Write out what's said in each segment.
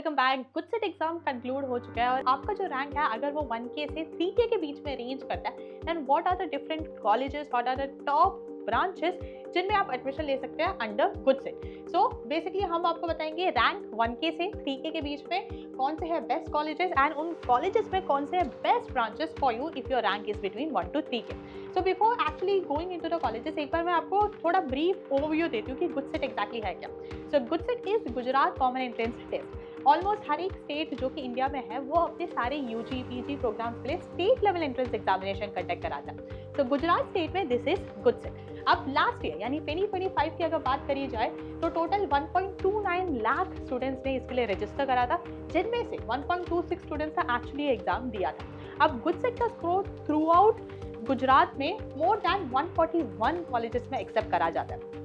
Welcome back. Good set exam conclude हो चुका है और आपका जो रैंक है अगर वो 1K से 3K के बीच में रेंज करता है then what are the different colleges, what are the top branches जिनमें आप एडमिशन ले सकते हैं under GUJCET. So basically हम आपको बताएंगे रैंक 1K से 3K के बीच में कौन से हैं बेस्ट कॉलेजेस एंड उन कॉलेजेस में कौन से हैं best branches for you if your rank is between 1 to 3K। So before actually going into the colleges एक बार मैं आपको थोड़ा ब्रीफ ओवरव्यू देती हूँ कि गुड सेट एग्जैक्टली है क्या। So good set is Gujarat common entrance test. Almost हर एक स्टेट जो कि इंडिया में है वो अपने सारे यूजी पीजी प्रोग्राम्स के लिए state level entrance examination conduct कराता है। तो गुजरात स्टेट में दिस इज गुड सेट। अब लास्ट ईयर यानी 2025 की अगर बात करी जाए तो टोटल 1.29 लाख स्टूडेंट्स ने इसके लिए रजिस्टर करा था, जिनमें से 1.26 स्टूडेंट्स ने एक्चुअली एग्जाम दिया था। अब गुड सेट का स्कोर थ्रू आउट गुजरात में मोर देन 141 कॉलेजेस में एक्सेप्ट करा जाता है।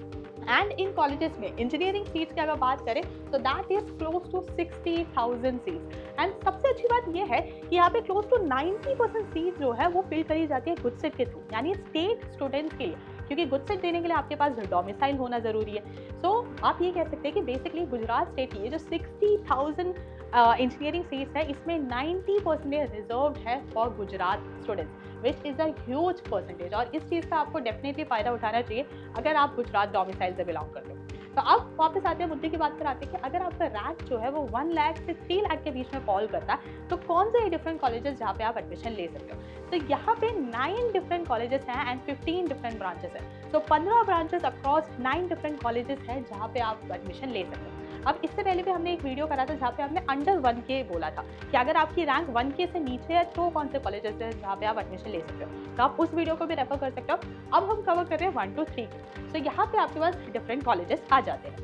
एंड इन कॉलेजेस में इंजीनियरिंग सीट्स की अगर बात करें तो that is close to 60,000 seats. And सबसे अच्छी बात यह है कि यहाँ पे क्लोज टू 90% सीट जो है वो फिल करी जाती है गुड सेट के थ्रू, यानी स्टेट स्टूडेंट्स के लिए, क्योंकि गुड सेट देने के लिए आपके पास डोमिसाइल होना जरूरी है। सो आप ये कह सकते हैं कि बेसिकली गुजरात स्टेट की ये जो 60,000 इंजीनियरिंग सीट्स है इसमें 90% रिजर्व्ड है for Gujarat students which is a huge percentage. और इस चीज़ का आपको डेफिनेटली फ़ायदा उठाना चाहिए अगर आप गुजरात डोमिसाइल से बिलोंग करते हो। तो अब वापस आते हैं मुद्दे की बात पर आते हैं कि अगर आपका रैंक जो है वो 1 लाख से 3 लाख के बीच में फॉल करता है तो कौन से डिफरेंट कॉलेजेस जहाँ पे आप एडमिशन ले सकते हो। तो यहाँ पे 9 डिफरेंट कॉलेजेस हैं एंड 15 डिफरेंट ब्रांचेस हैं। सो 15 ब्रांचेस अक्रॉस 9 डिफरेंट कॉलेजेस हैं जहाँ पे आप एडमिशन ले सकते हो। अब इससे पहले भी हमने एक वीडियो करा था जहाँ पे हमने अंडर 1K बोला था कि अगर आपकी रैंक 1K से नीचे है तो कौन से कॉलेजेस हैं जहाँ पे आप एडमिशन ले सकते हो, तो आप उस वीडियो को भी रेफर कर सकते हो। अब हम कवर कर रहे हैं 1 to 3K। सो यहाँ पे आपके पास डिफरेंट कॉलेजेस आ जाते हैं।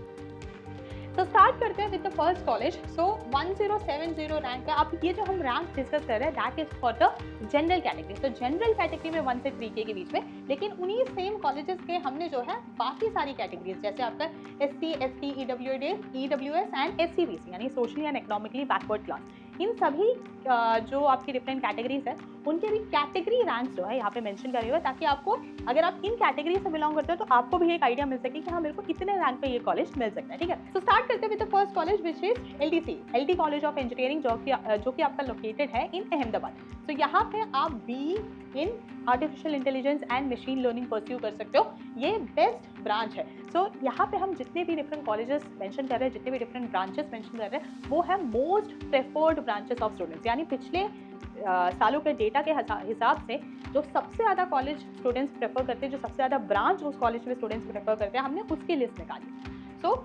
तो स्टार्ट करते हैं with the first college. So 1070 rank है। अब ये जो हम रैंक डिस्कस कर रहे हैं that is for the general category. तो जनरल कैटेगरी में 1 से 3K के बीच में, लेकिन उन्हीं सेम कॉलेजेस के हमने जो है बाकी सारी कैटेगरीज जैसे आपका SC, ST, EWS and SCBC यानी socially and economically backward class, इन सभी जो आपकी डिफरेंट कैटेगरीज है उनके भी कैटेगरी रैंक्स जो है यहाँ पे मेंशन करे हुए हैं, ताकि आपको अगर आप इन कैटेगरी से बिलोंग करते हो तो आपको भी एक आइडिया मिल सके कि हाँ मेरे को कितने रैंक पे ये कॉलेज मिल सकता है। ठीक है, तो स्टार्ट करते हैं with the first college which is LTC college of engineering जो कि आपका लोकेटेड है इन अहमदाबाद। तो यहाँ पे आप BE in artificial intelligence and machine learning pursue कर सकते हो। ये बेस्ट ब्रांच है। सो यहाँ पे हम जितने भी डिफरेंट कॉलेजेस मेंशन कर रहे हैं, जितने भी डिफरेंट ब्रांचेस मेंशन कर रहे हैं, वो है most preferred branches of students, यानी पिछले सालों के डेटा के हिसाब से जो सबसे ज़्यादा कॉलेज स्टूडेंट्स प्रेफर करते हैं, जो सबसे ज़्यादा ब्रांच उस कॉलेज में स्टूडेंट्स प्रेफर करते हैं, हमने उसकी लिस्ट निकाली। सो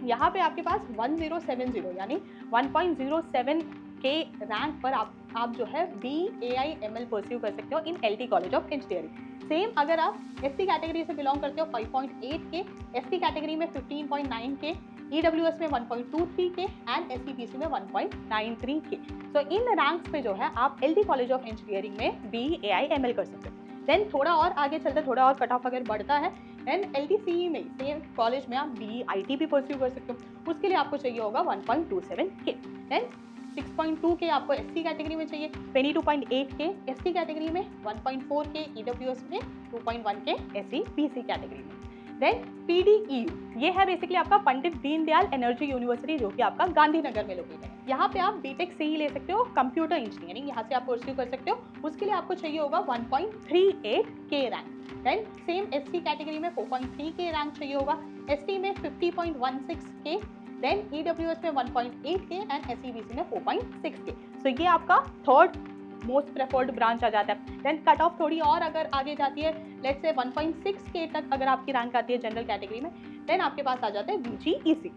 यहाँ पे आपके पास 1070 यानी 1.07 के रैंक पर आप जो है BAI/ML परस्यू कर सकते हो इन LT college of engineering. Same अगर आप SC कैटेगरी से बिलोंग करते हो 5.8 के, ST कैटेगरी में 15.9 के, EWS में 1.23 के एंड SCBC में 1.93 के। तो इन रैंक्स पे जो है आप LT कॉलेज ऑफ इंजीनियरिंग में BAI/ML कर सकते हो। देन थोड़ा और आगे चलते, थोड़ा और कट ऑफ अगर बढ़ता है देन LTCE में सेम कॉलेज में आप BE/IT भी परस्यू कर सकते हो। उसके लिए आपको चाहिए होगा 1.27 के। देन 6.2 के आपको SC कैटेगरी में चाहिए, 22.8 के ST कैटेगरी में, 1.4 के EWS में, 2.1 के SCBC कैटेगरी में। देन PDEU ये है बेसिकली आपका पंडित दीनदयाल एनर्जी यूनिवर्सिटी जो कि आपका गांधीनगर में लोकेटेड है। यहाँ पे आप BTech CE ले सकते हो, कंप्यूटर इंजीनियरिंग यहाँ से आप परस्यू कर सकते हो। उसके लिए आपको चाहिए होगा 1.38 के rank. Then same SC category में 4.3 के रैंक चाहिए होगा, ST में 50.16 के, देन EWS में 1.8 के एंड SCBC में 4.6 के। सो ये आपका थर्ड मोस्ट प्रेफर्ड ब्रांच आ जाता है। देन कट ऑफ थोड़ी और अगर आगे जाती है, लेट्स से 1.6 के तक अगर आपकी रैंक आती है जनरल कैटेगरी में, देन आपके पास आ जाता है VGEC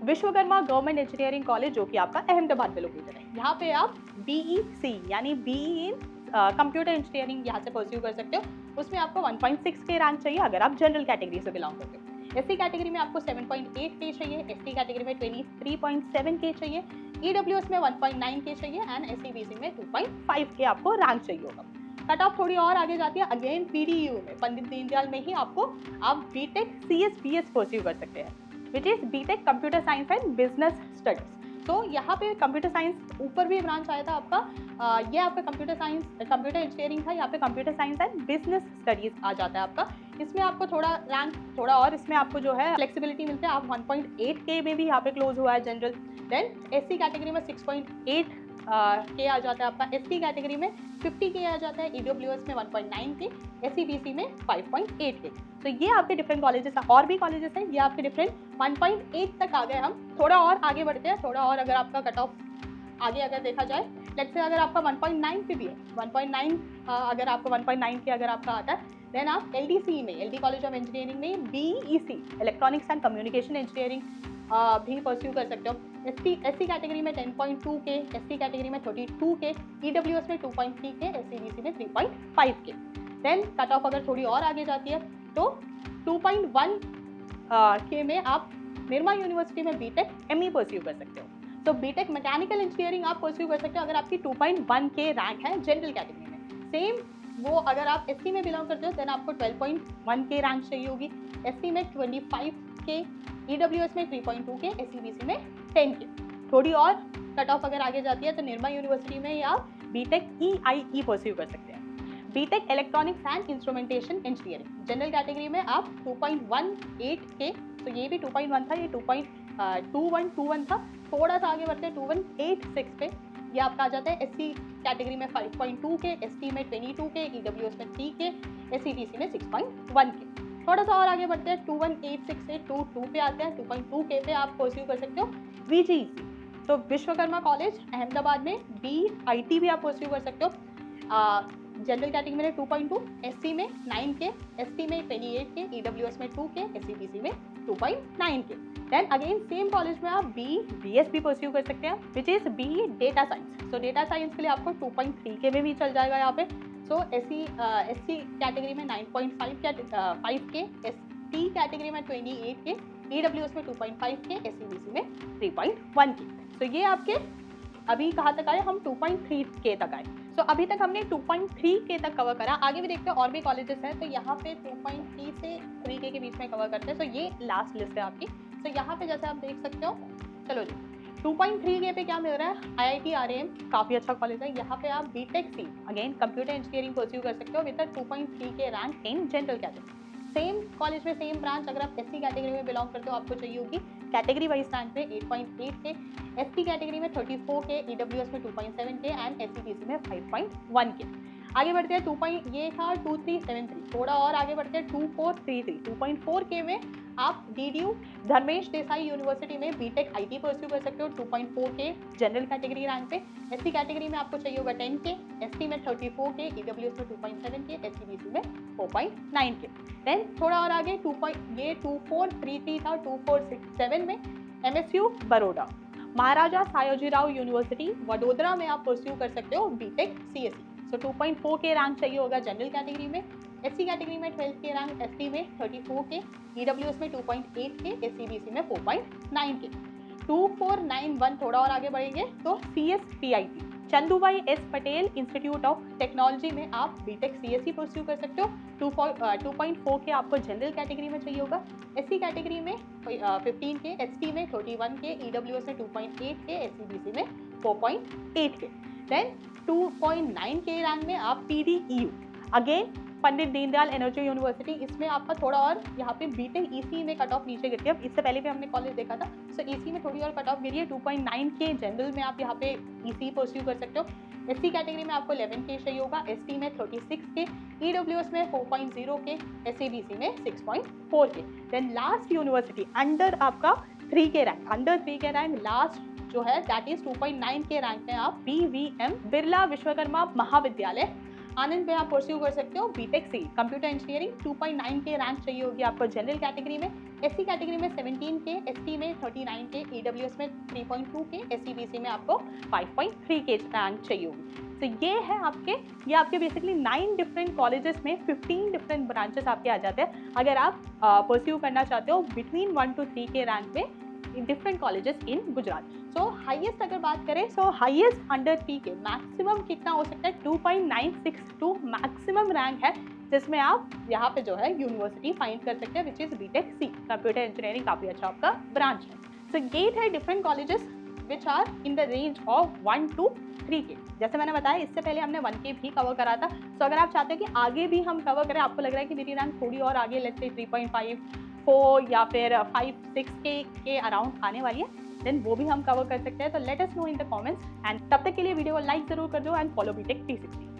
Vishwakarma government engineering college जो कि आपका अहमदाबाद में लोकेटेड है। यहाँ पे आप BEC यानी BE इन कंप्यूटर इंजीनियरिंग यहाँ से परस्यू कर सकते हो। उसमें आपको 1.6 के रैंक चाहिए अगर आप जनरल कैटेगरी से बिलोंग करते हो। SC कैटेगरी में आपको 7.8 के चाहिए, ST कैटेगरी में 23.7 के चाहिए, EWS में 1.9 के चाहिए एंड SCBC में 2.5 के आपको रैंक चाहिए होगा। कट ऑफ थोड़ी और आगे जाती है, अगेन PDU में पंडित दीनदयाल में ही आपको आप BTech CSBS परस्यू कर सकते हैं which is BTech computer science and business studies. तो यहाँ पे कंप्यूटर साइंस ऊपर भी ब्रांच आया था आपका, ये आपका कंप्यूटर इंजीनियरिंग था, यहाँ पे computer science and business studies आ जाता है आपका। इसमें आपको थोड़ा रैंक थोड़ा और इसमें आपको जो है फ्लेक्सिबिलिटी मिलती है, आप 1.8K में भी यहाँ पे क्लोज हुआ है जनरल। देन SC कैटेगरी में 6.8 के आ जाता है आपका, ST कैटेगरी में 50K आ जाता है, EWS में 1.9K, SCBC में 5.8K। तो ये आपके डिफरेंट कॉलेजेस हैं, और भी कॉलेजेस हैं, ये आपके डिफरेंट 1.8 तक आ गए हम। थोड़ा और आगे बढ़ते हैं, थोड़ा और अगर आपका कट ऑफ आगे अगर देखा जाए, लेट्स से अगर आपका 1.9 पे भी है, 1.9 अगर आपको 1.9 के अगर आपका आता है, देन आप LDC में, LD कॉलेज ऑफ इंजीनियरिंग में BEC electronics and communication engineering भी परस्यू कर सकते हो। SC कैटेगरी में 10.2K, ST कैटेगरी में 32K, EWS में 2.3K, SCBC में 3.5K। देन कट ऑफ अगर थोड़ी और आगे जाती है तो 2.1K में आप निर्मा यूनिवर्सिटी में BTech ME परस्यू कर सकते हो। तो BTech मैकेनिकल इंजीनियरिंग आप परस्यू कर सकते हो अगर आपकी 2.1K रैंक है जनरल कैटेगरी में। सेम वो अगर आप SC में बिलोंग करते हो देन आपको 12.1K रैंक चाहिए होगी, SC में 25K, EWS में 3.2K, SCBC में 10K। थोड़ी और कट ऑफ अगर आगे जाती है तो निर्मा यूनिवर्सिटी में या BTech EIE परस्यू कर सकते हैं। BTech electronics and instrumentation engineering general category में आप 2.18K, तो ये भी 2.1 था, ये 2.21 था, थोड़ा सा आगे बढ़ते हैं 2.186 पे ये आपका आ जाता है। SC कैटेगरी में 5.2K, ST में 22K, EWS में 3K, SCBC में 6.1K। थोड़ा सा और आगे बढ़ते हैं 2.186 से 2.2 पे आते हैं, 2.2K पे आप परस्यू कर सकते हो VGEC। तो विश्वकर्मा कॉलेज अहमदाबाद में BIT भी आप परस्यू कर सकते हो। जनरल कैटेगरी में 2.2, SC में 9K, ST में 28K, EWS में 2K, SCBC में 2.9K। Then again same college में आप BS भी परस्यू कर सकते हैं, which is BE data science. So data science के लिए आपको 2.3K में भी चल जाएगा यहाँ पे। सो SC कैटेगरी में 9.5K, ST कैटेगरी में 28K, EWS में 2.5K, SCBC में 3.1K। तो ये आपके अभी कहाँ तक आए, हम 2.3K तक आए। सो अभी तक हमने 2.3K तक कवर करा। आगे भी देखते हैं और भी कॉलेजेस हैं, तो यहाँ पे 2.3 से 3K के बीच में कवर करते हैं। सो ये लास्ट लिस्ट है आपकी। तो यहाँ पे जैसे आप देख सकते हो, चलो जी 2.3K पे क्या मिल रहा है, IIT RAM काफ़ी अच्छा कॉलेज है। यहाँ पे आप BTech C again computer engineering pursue कर सकते हो with 2.3K rank in general category. Same college में सेम ब्रांच अगर आप SC कैटेगरी में बिलोंग करते हो आपको चाहिए होगी कैटेगरी वाइज रैंक में 8.8K, ST कैटेगरी में 34K, EWS में 2.7K एंड SCBC में 5.1K। आगे बढ़ते हैं ये था 2373, थोड़ा और आगे बढ़ते हैं 2433, 2.4K में आप DDU धर्मेश देसाई यूनिवर्सिटी में BTech IT परस्यू कर सकते हो 2.4K जनरल कैटेगरी रैंक पे। SC कैटेगरी में आपको चाहिए होगा 10K, ST में 34K, EWS में 2.7K, SCBC में 4.9K। देन थोड़ा और आगे 2433 था, 2467 में MSU बड़ौदा, महाराजा सायोजीराव यूनिवर्सिटी वडोदरा में आप परस्यू कर सकते हो BTech CSE। सो 2.4K रैंक चाहिए होगा जनरल कैटेगरी में, SC कैटेगरी में 12K रैंक, ST में 34K, EWS में 2.8K, SCBC में 4.9K। 2491 थोड़ा और आगे बढ़ेंगे तो CSPIT Chandubhai S Patel institute of technology में आप BTech CSE परस्यू कर सकते हो। 2.4K आपको जनरल कैटेगरी में चाहिए होगा, SC कैटेगरी में 15K, ST में 31K, EWS में 2.8K, SCBC में 4.8K। देन 2.9K रैंक में आप PDEU again Pandit Deendayal energy university, इसमें आपका थोड़ा और यहाँ पे BTech EC में कट ऑफ नीचे गिरती है। इससे पहले भी हमने कॉलेज देखा था, सो EC में थोड़ी और कट ऑफ गिरी है। 2.9K जनरल में आप यहाँ पे EC परस्यू कर सकते हो। SC कैटेगरी में आपको 11K चाहिए होगा, ST में 36K, EWS में 4.0K, SCBC में 6.4K। Then last university under आपका 3K rank, under 3K rank last जो है दैट इज 2.9K रैंक में आप BVM बिरला विश्वकर्मा महाविद्यालय आनंद में आप परस्यू कर सकते हो BTech C computer engineering. 2.9K rank चाहिए होगी आपको जनरल कैटेगरी में, SC कैटेगरी में 17K, ST में 39K, EWS में 3.2K, SCBC में आपको 5.3K रैंक चाहिए होगी। तो ये है आपके बेसिकली 9 डिफरेंट कॉलेजेस में 15 डिफरेंट ब्रांचेस आपके आ जाते हैं अगर आप परस्यू करना चाहते हो बिटवीन 1 to 3K रैंक में different colleges in Gujarat. So highest अगर बात करें, सो हाईएस्ट अंडर 3K, मैक्सिमम कितना हो सकता है 2.962 मैक्सिमम रैंक है जिसमें आप यहाँ पे जो है यूनिवर्सिटी फाइंड कर सकते हैं which is BTech C computer engineering, काफ़ी अच्छा आपका ब्रांच है। सो ये थे different colleges which are in the range of 1 to 3K। जैसे मैंने बताया इससे पहले हमने 1K भी कवर करा था। सो अगर आप चाहते हैं कि आगे भी हम कवर करें, आपको लग रहा है कि मेरी रैंक थोड़ी और आगे, लेट्स से 3.5, 4 या फिर 5, 6K के अराउंड आने वाली है, देन वो भी हम कवर कर सकते हैं। तो let us know in the comments, and तब तक के लिए वीडियो को लाइक जरूर कर दो एंड फॉलो बीटेक 360।